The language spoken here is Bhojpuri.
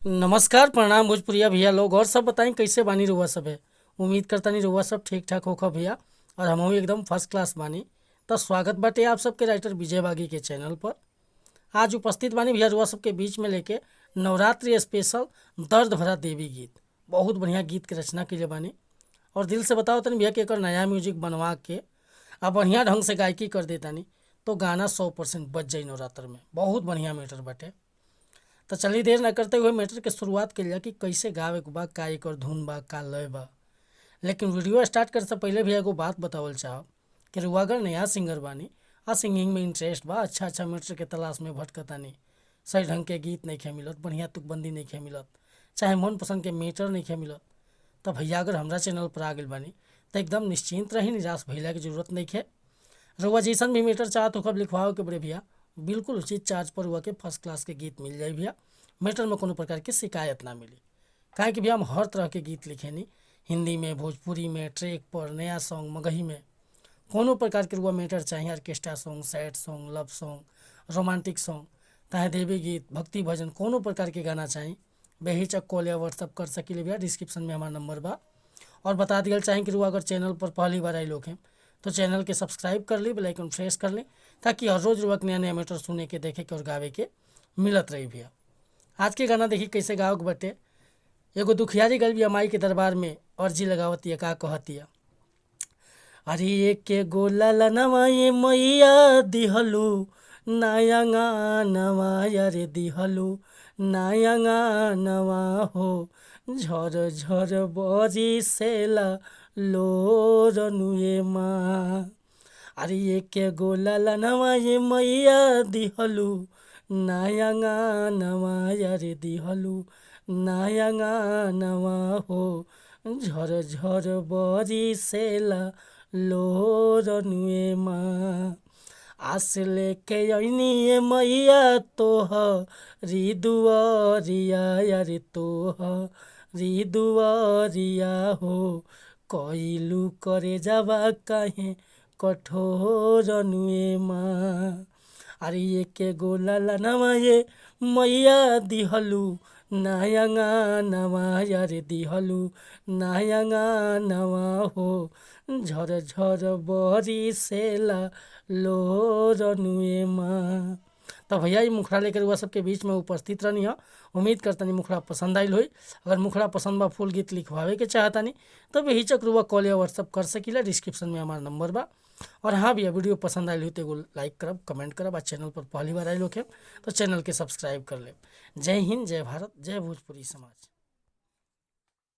नमस्कार प्रणाम भोजपुरिया भैया लोग और सब बताएं कैसे बानी रउआ सब है। उम्मीद करता नहीं रउआ सब ठीक ठाक होखा भैया और हमहू एकदम फर्स्ट क्लास बानी। तो स्वागत बाटे आप सबके राइटर विजय बागी के चैनल पर। आज उपस्थित बानी भैया रउआ सबके बीच में लेके नवरात्रि स्पेशल दर्द भरा देवी गीत। बहुत बढ़िया गीत के रचना के लिए बानी और दिल से बताओ तनी भैया कि एकर नया म्यूजिक बनवा के अब बढ़िया ढंग से गायकी कर देतानी तो गाना 100% बज जाई नवरात्र में। बहुत बढ़िया मैटर बाटे। तो चलिए देर न करते हुए मैटर के शुरुआत के लिए कि कैसे गावे के बा, का एकर धुन बा, का लय बा। लेकिन वीडियो स्टार्ट करे से पहले भी एगो बात बतावल चाहब कि रुआ अगर नया सिंगर बानी आ सिंगिंग में इंटरेस्ट बा, अच्छा मैटर के तलाश में भटकतानी, सही ढंग के गीत नहीं खे मिलत, बढ़िया तुकबंदी नहीं खे मिलत, चाहे मन पसंद के मैटर नहीं खे मिलत, तो भैया अगर हमरा चैनल पर आ गई बानी तो एकदम निश्चिंत रही, निराश भैया की जरूरत नहीं खे। रुआ जैसन भी मैटर चाहत हो कब लिखवाओ के बड़े भैया बिल्कुल उचित चार्ज पर हुआ के फर्स्ट क्लास के गीत मिल जाए भैया। मैटर में कोनो प्रकार की शिकायत ना मिली। काहे कि भैया हम हर तरह के गीत लिखेनी, हिंदी में, भोजपुरी में, ट्रैक पर, नया सॉन्ग, मगही में, कोनो प्रकार के रुआ मैटर चाहिए, orchestra song, sad song, love song, romantic song, चाहे देवी गीत, भक्ति भजन, कोनो प्रकार के गाना चाहिए बेहिचक कॉल या व्हाट्सअप कर सकिले भैया। डिस्क्रिप्शन में हमारा नंबर बा। और बता दिया चाहें कि रुआ अगर चैनल पर पहली बार आई लोग हैं तो चैनल के सब्सक्राइब कर ली, बेल आइकन प्रेस कर लें ताकि हर रोज़ रुआ नया नया मैटर सुने के, देखे के और गावे के मिलत रही भैया। आज के गाना देखी कैसे गाओ के बटे। एगो दुखियारी गल बिया माई के दरबार में अर्जी लगावतिया, का कहतिया। अरे एक गोला लनवा ये मैया दिहलू नया गानवा, अरे दिहलू नया गानवा हो, झर झर बरी सेला लोरनुए माँ। अरे एक गोला लनवा ये मैया दिहलू नया गानवा, अरे दिहलू नया गानवा हो, झर झर बरी सेला लोरनुए माँ। आस लेके अइनी मैया तोहरी दुआरिया, अरे तोहरी दुआरिया हो, कइलू करे जावा काहे कठोर नुए माँ। अरे एक गोला लनवा ये मैया दिहलू नया गानवा, अरे दिहलू नया गानवा हो, झर झर बरी सेला लोरनुए माँ। तो भैया ये मुखड़ा लेकर हुआ सबके बीच में उपस्थित रहनी है। उम्मीद करता नहीं मुखड़ा पसंद आई होई। अगर मुखड़ा पसंद बा, फुल गीत लिखवावे के चाहता नहीं तो बेहिचक रुआ कॉल या व्हाट्सअप कर सकीला। डिस्क्रिप्शन में हमारा नंबर बा। और हाँ भैया वीडियो पसंद आई हो तो एगो लाइक करब, कमेंट करब। आज चैनल पर पहली बार आई लोग हैं तो चैनल के सब्सक्राइब कर ले। जय हिंद, जय भारत, जय भोजपुरी समाज।